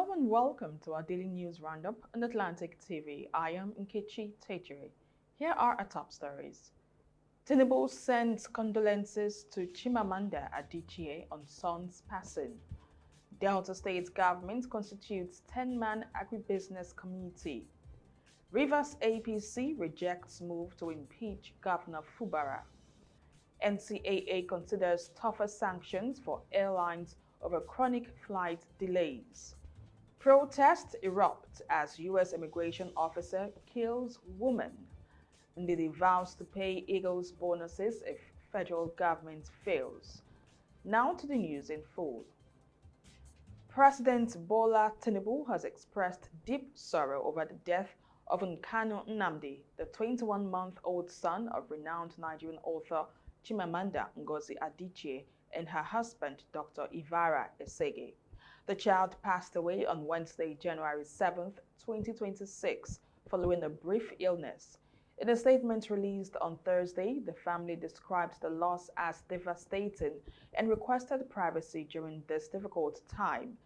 Hello and welcome to our daily news roundup on Atlantic TV. I am Nkechi Tejiri. Here are our top stories. Tinubu sends condolences to Chimamanda Adichie on son's passing. Delta State government constitutes 10-man agribusiness committee. Rivers APC rejects move to impeach Governor Fubara. NCAA considers tougher sanctions for airlines over chronic flight delays. Protests erupt as U.S. immigration officer kills woman. Ndidi vows to pay Eagles bonuses if federal government fails. Now to the news in full. President Bola Tinubu has expressed deep sorrow over the death of Nkanu Nnamdi, the 21-month-old son of renowned Nigerian author Chimamanda Ngozi Adichie and her husband, Dr. Ivara Esege. The child passed away on Wednesday, January 7, 2026, following a brief illness. In a statement released on Thursday, the family described the loss as devastating and requested privacy during this difficult time.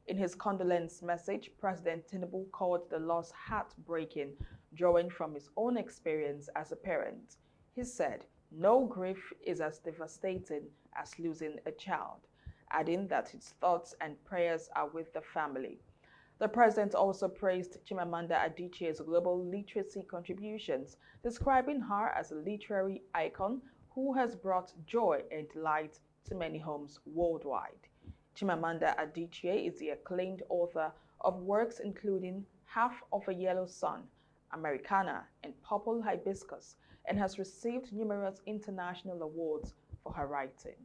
In his condolence message, President Tinubu called the loss heartbreaking, drawing from his own experience as a parent. He said, "No grief is as devastating as losing a child," adding that his thoughts and prayers are with the family. The president also praised Chimamanda Adichie's global literacy contributions, describing her as a literary icon who has brought joy and light to many homes worldwide. Chimamanda Adichie is the acclaimed author of works including Half of a Yellow Sun, Americana, and Purple Hibiscus, and has received numerous international awards for her writing.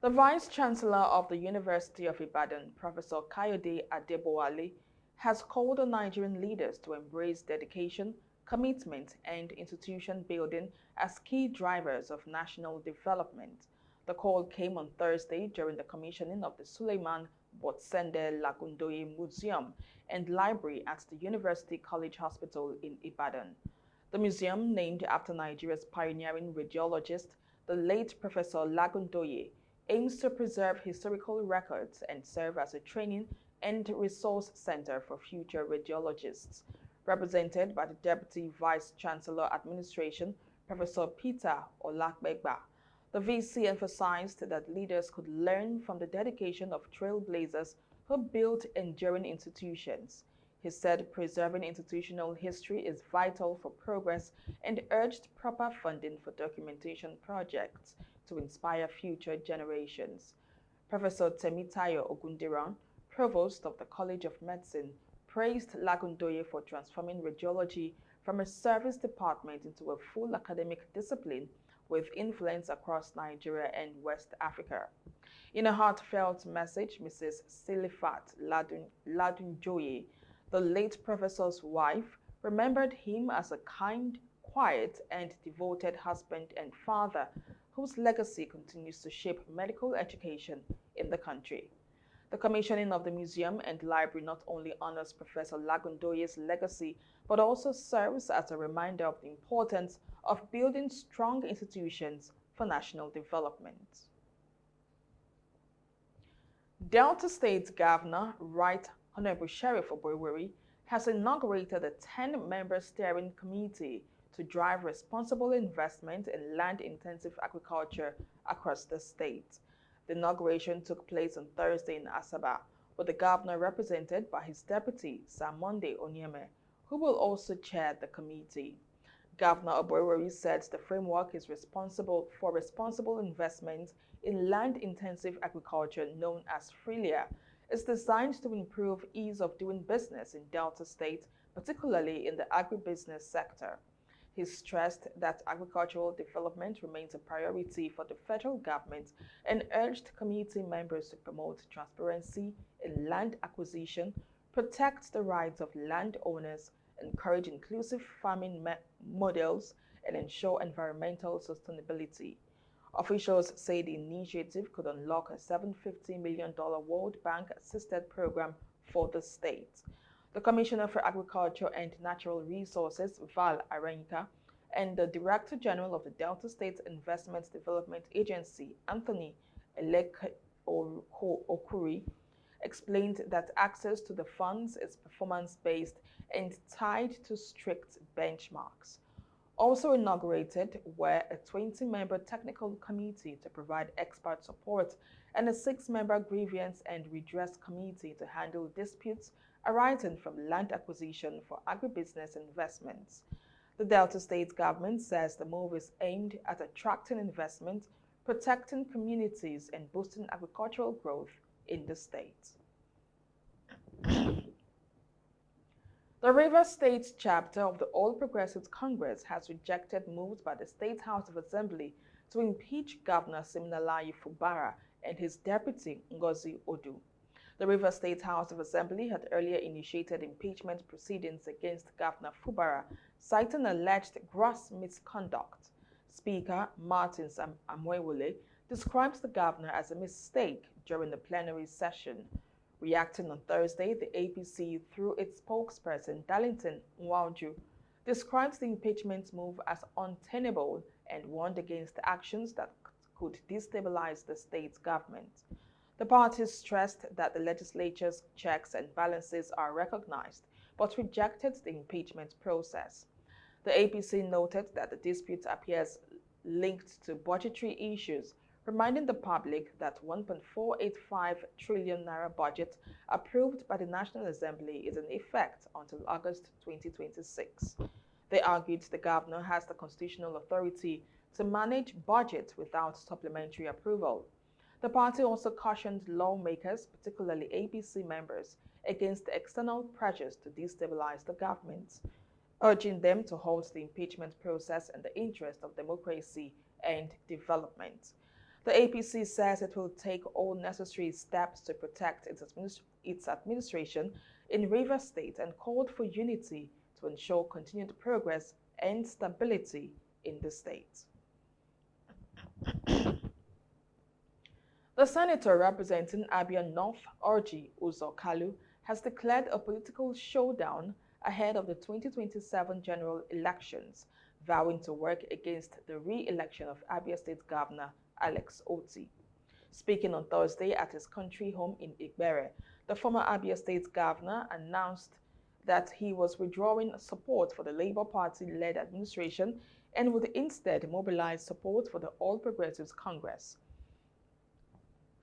The Vice-Chancellor of the University of Ibadan, Professor Kayode Adebowale, has called on Nigerian leaders to embrace dedication, commitment, and institution building as key drivers of national development. The call came on Thursday during the commissioning of the Suleiman Botsende Lagundoye Museum and Library at the University College Hospital in Ibadan. The museum, named after Nigeria's pioneering radiologist, the late Professor Lagundoye, aims to preserve historical records and serve as a training and resource center for future radiologists. Represented by the Deputy Vice-Chancellor Administration, Professor Peter Olakbegba, the VC emphasized that leaders could learn from the dedication of trailblazers who built enduring institutions. He said preserving institutional history is vital for progress and urged proper funding for documentation projects to inspire future generations. Professor Temitayo Ogundiran, Provost of the College of Medicine, praised Lagundoye for transforming radiology from a service department into a full academic discipline with influence across Nigeria and West Africa. In a heartfelt message, Mrs. Silifat Ladunjoye, the late professor's wife, remembered him as a kind, quiet, and devoted husband and father whose legacy continues to shape medical education in the country. The commissioning of the museum and library not only honors Professor Lagundoye's legacy, but also serves as a reminder of the importance of building strong institutions for national development. Delta State Governor Right Honorable Sheriff Oborevwori has inaugurated a 10-member steering committee to drive responsible investment in land-intensive agriculture across the state. The inauguration took place on Thursday in Asaba, with the governor represented by his deputy, Sir Monday Onyeme, who will also chair the committee. Governor Oborevwori said the framework is responsible for responsible investment in land-intensive agriculture known as FRILIA. Is designed to improve ease of doing business in Delta State, particularly in the agribusiness sector. He stressed that agricultural development remains a priority for the federal government and urged committee members to promote transparency in land acquisition, protect the rights of landowners, encourage inclusive farming models, and ensure environmental sustainability. Officials say the initiative could unlock a $750 million World Bank-assisted program for the state. The Commissioner for Agriculture and Natural Resources, Val Arenka, and the Director General of the Delta State Investment Development Agency, Anthony Okuri, explained that access to the funds is performance-based and tied to strict benchmarks. Also inaugurated were a 20-member technical committee to provide expert support and a 6-member grievance and redress committee to handle disputes arising from land acquisition for agribusiness investments. The Delta State government says the move is aimed at attracting investment, protecting communities, and boosting agricultural growth in the state. The Rivers State chapter of the All Progressives Congress has rejected moves by the State House of Assembly to impeach Governor Siminalayi Fubara and his deputy Ngozi Odu. The Rivers State House of Assembly had earlier initiated impeachment proceedings against Governor Fubara, citing alleged gross misconduct. Speaker Martins Amwewule describes the governor as a mistake during the plenary session. Reacting on Thursday, the APC, through its spokesperson Darlington Nwauju, describes the impeachment move as untenable and warned against actions that could destabilize the state's government. The parties stressed that the legislature's checks and balances are recognized, but rejected the impeachment process. The APC noted that the dispute appears linked to budgetary issues, reminding the public that 1.485 trillion naira budget approved by the National Assembly is in effect until August 2026. They argued the governor has the constitutional authority to manage budget without supplementary approval. The party also cautioned lawmakers, particularly APC members, against external pressures to destabilize the government, urging them to halt the impeachment process in the interest of democracy and development. The APC says it will take all necessary steps to protect its administration in Rivers State and called for unity to ensure continued progress and stability in the state. The senator representing Abia North, Orji Uzo Kalu, has declared a political showdown ahead of the 2027 general elections, vowing to work against the re-election of Abia State Governor Alex Oti. Speaking on Thursday at his country home in Igbere, the former Abia State Governor announced that he was withdrawing support for the Labour Party-led administration and would instead mobilize support for the All Progressives Congress.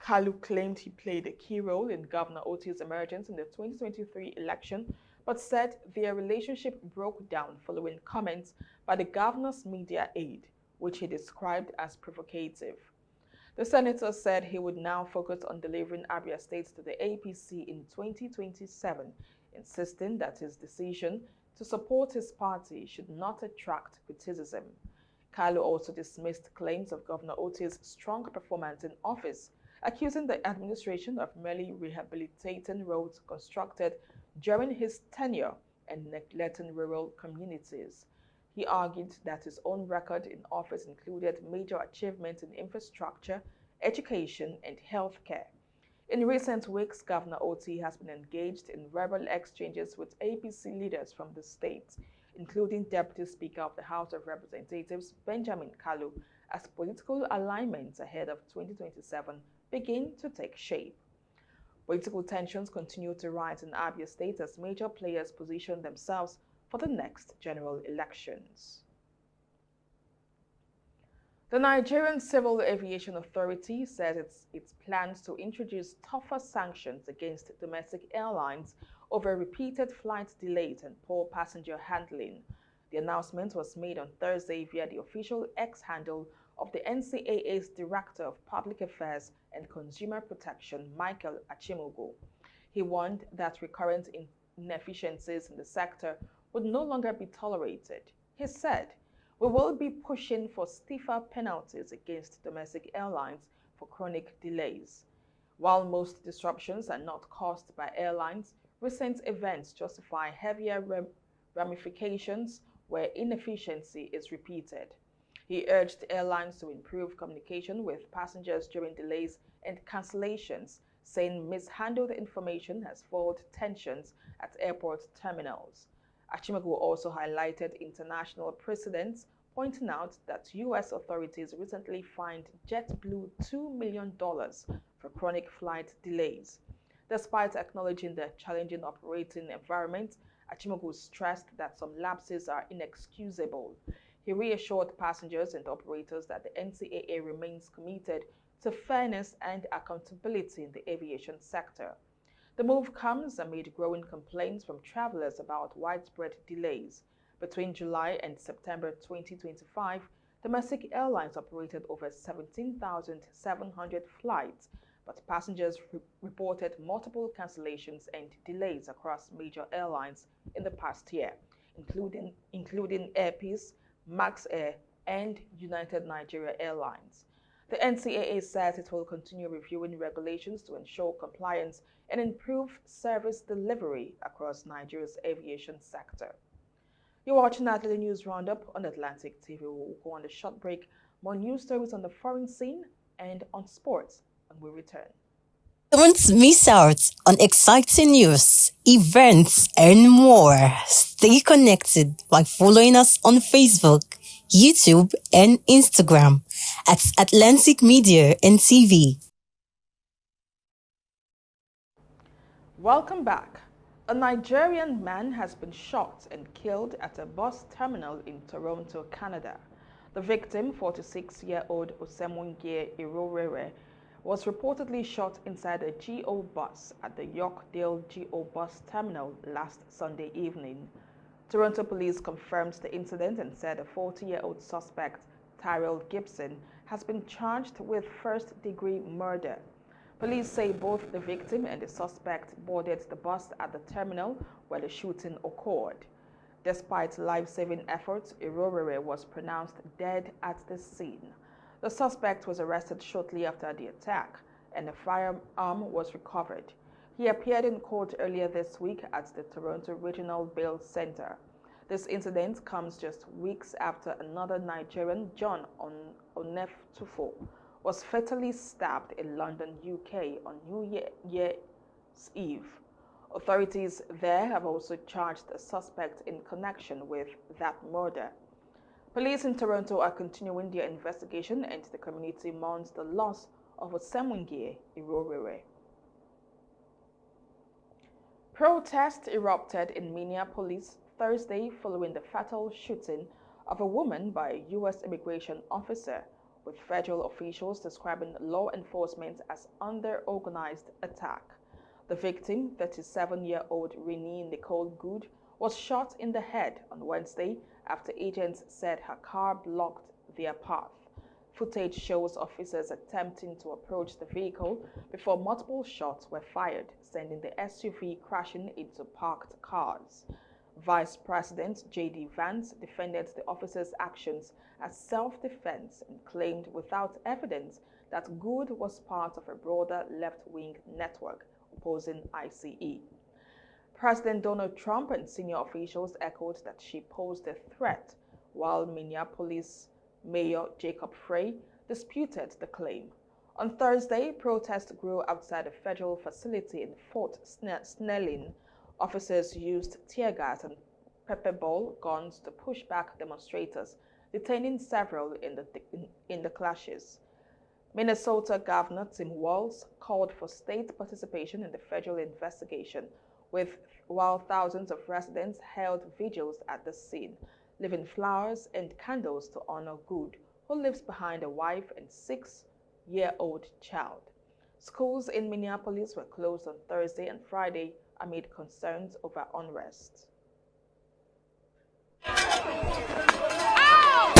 Kalu claimed he played a key role in Governor Oti's emergence in the 2023 election, but said their relationship broke down following comments by the governor's media aide, which he described as provocative. The senator said he would now focus on delivering Abia State to the APC in 2027, insisting that his decision to support his party should not attract criticism. Kalu also dismissed claims of Governor Oti's strong performance in office, accusing the administration of merely rehabilitating roads constructed during his tenure and neglecting rural communities. He argued that his own record in office included major achievements in infrastructure, education, and healthcare. In recent weeks, Governor Oti has been engaged in verbal exchanges with APC leaders from the state, including Deputy Speaker of the House of Representatives Benjamin Kalu, as political alignments ahead of 2027 begin to take shape. Political tensions continue to rise in Abia State as major players position themselves for the next general elections. The Nigerian Civil Aviation Authority says it plans to introduce tougher sanctions against domestic airlines over repeated flight delays and poor passenger handling. The announcement was made on Thursday via the official X handle of the NCAA's Director of Public Affairs and Consumer Protection, Michael Achimogo. He warned that recurrent inefficiencies in the sector would no longer be tolerated. He said, "We will be pushing for stiffer penalties against domestic airlines for chronic delays." While most disruptions are not caused by airlines, recent events justify heavier ramifications where inefficiency is repeated. He urged airlines to improve communication with passengers during delays and cancellations, saying mishandled information has fueled tensions at airport terminals. Achimogo also highlighted international precedents, pointing out that U.S. authorities recently fined JetBlue $2 million for chronic flight delays. Despite acknowledging the challenging operating environment, Achimogu stressed that some lapses are inexcusable. He reassured passengers and operators that the NCAA remains committed to fairness and accountability in the aviation sector. The move comes amid growing complaints from travelers about widespread delays. Between July and September 2025, domestic airlines operated over 17,700 flights, but passengers reported multiple cancellations and delays across major airlines in the past year, including Air Peace, Max Air, and United Nigeria Airlines. The NCAA says it will continue reviewing regulations to ensure compliance and improve service delivery across Nigeria's aviation sector. You're watching the News Roundup on Atlantic TV. We'll go on a short break. More news stories on the foreign scene and on sports, and we'll return. Don't miss out on exciting news, events, and more. Stay connected by following us on Facebook, YouTube, and Instagram at Atlantic Media and TV. Welcome back. A Nigerian man has been shot and killed at a bus terminal in Toronto, Canada. The victim, 46-year-old Osemungie Irorere, was reportedly shot inside a GO bus at the Yorkdale GO bus terminal last Sunday evening. Toronto police confirmed the incident and said a 40-year-old suspect, Tyrell Gibson, has been charged with first-degree murder. Police say both the victim and the suspect boarded the bus at the terminal where the shooting occurred. Despite life-saving efforts, Irorere was pronounced dead at the scene. The suspect was arrested shortly after the attack, and a firearm was recovered. He appeared in court earlier this week at the Toronto Regional Bail Centre. This incident comes just weeks after another Nigerian, John Onefutufo, was fatally stabbed in London, UK on New Year's Eve. Authorities there have also charged a suspect in connection with that murder. Police in Toronto are continuing their investigation and the community mourns the loss of Osemungie Irorere. Protests erupted in Minneapolis Thursday following the fatal shooting of a woman by a U.S. immigration officer, with federal officials describing law enforcement as under organized attack. The victim, 37-year-old Renee Nicole Good, was shot in the head on Wednesday after agents said her car blocked their path. Footage shows officers attempting to approach the vehicle before multiple shots were fired, sending the SUV crashing into parked cars. Vice President J.D. Vance defended the officers' actions as self-defense and claimed without evidence that Good was part of a broader left-wing network opposing ICE. President Donald Trump and senior officials echoed that she posed a threat, while Minneapolis Mayor Jacob Frey disputed the claim. On Thursday, protests grew outside a federal facility in Fort Snelling. Officers used tear gas and pepper ball guns to push back demonstrators, detaining several in the clashes. Minnesota Governor Tim Walz called for state participation in the federal investigation, while thousands of residents held vigils at the scene, leaving flowers and candles to honor Good, who leaves behind a wife and 6-year-old child. Schools in Minneapolis were closed on Thursday and Friday amid concerns over unrest. Ow!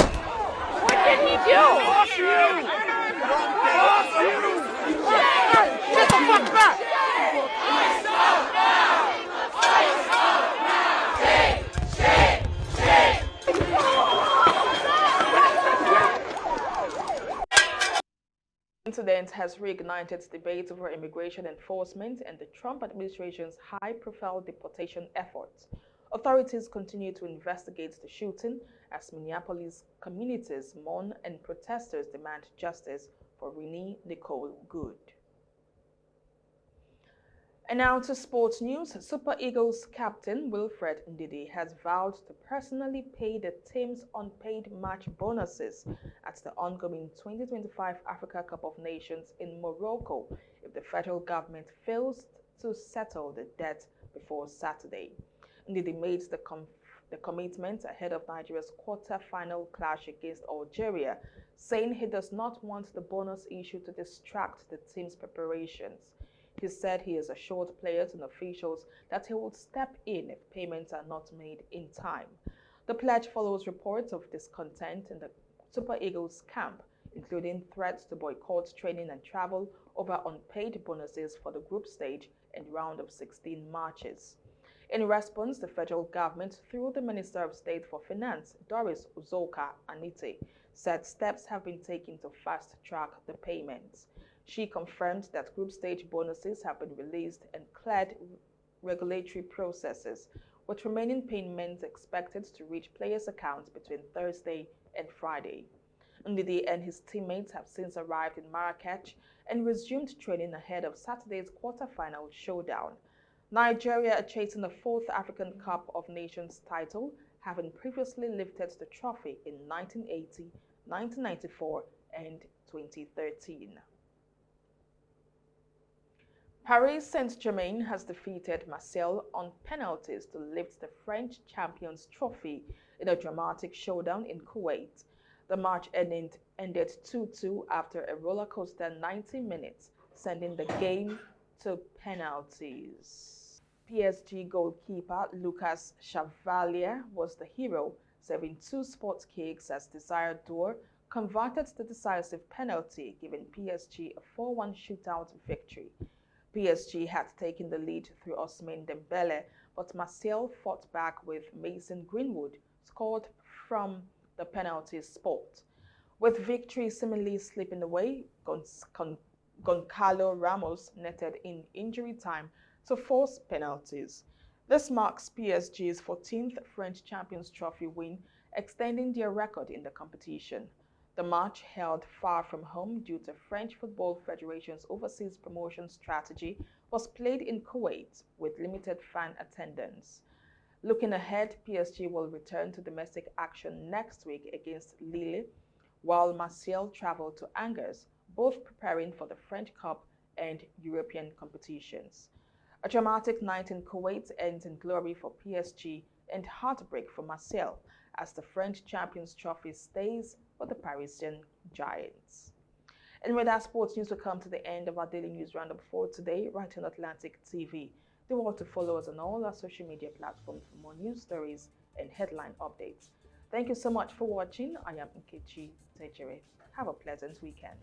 What did he do? Fuck you! Fuck you! Get the fuck back! Stop now! Stop now! Shake! The incident has reignited debate over immigration enforcement and the Trump administration's high-profile deportation efforts. Authorities continue to investigate the shooting as Minneapolis communities mourn and protesters demand justice for Renee Nicole Good. And now to sports news. Super Eagles captain Wilfred Ndidi has vowed to personally pay the team's unpaid match bonuses at the ongoing 2025 Africa Cup of Nations in Morocco if the federal government fails to settle the debt before Saturday. Ndidi made the commitment ahead of Nigeria's quarter-final clash against Algeria, saying he does not want the bonus issue to distract the team's preparations. He said he has assured players and officials that he will step in if payments are not made in time. The pledge follows reports of discontent in the Super Eagles camp, including threats to boycott training and travel over unpaid bonuses for the group stage and round of 16 matches. In response, the federal government, through the Minister of State for Finance, Doris Uzoka Anite, said steps have been taken to fast-track the payments. She confirmed that group stage bonuses have been released and cleared regulatory processes, with remaining payments expected to reach players' accounts between Thursday and Friday. Ndidi and his teammates have since arrived in Marrakech and resumed training ahead of Saturday's quarter-final showdown. Nigeria are chasing the fourth African Cup of Nations title, having previously lifted the trophy in 1980, 1994, and 2013. Paris Saint-Germain has defeated Marseille on penalties to lift the French champions trophy in a dramatic showdown in Kuwait. The match ended 2-2 after a roller coaster 90 minutes, sending the game to penalties. PSG goalkeeper Lucas Chevalier was the hero, serving two sports kicks as Desire Dour converted the decisive penalty, giving PSG a 4-1 shootout victory. PSG had taken the lead through Ousmane Dembele, but Marseille fought back with Mason Greenwood, scored from the penalty spot. With victory seemingly slipping away, Goncalo Ramos netted in injury time to force penalties. This marks PSG's 14th French Champions Trophy win, extending their record in the competition. The match, held far from home due to French Football Federation's overseas promotion strategy, was played in Kuwait with limited fan attendance. Looking ahead, PSG will return to domestic action next week against Lille, while Marseille travel to Angers, both preparing for the French Cup and European competitions. A dramatic night in Kuwait ends in glory for PSG and heartbreak for Marseille, as the French Champions Trophy stays for the Parisian Giants. And with that, sports news, will come to the end of our daily news roundup for today, right on Atlantic TV. Do want to follow us on all our social media platforms for more news stories and headline updates. Thank you so much for watching. I am Nkechi Tejere. Have a pleasant weekend.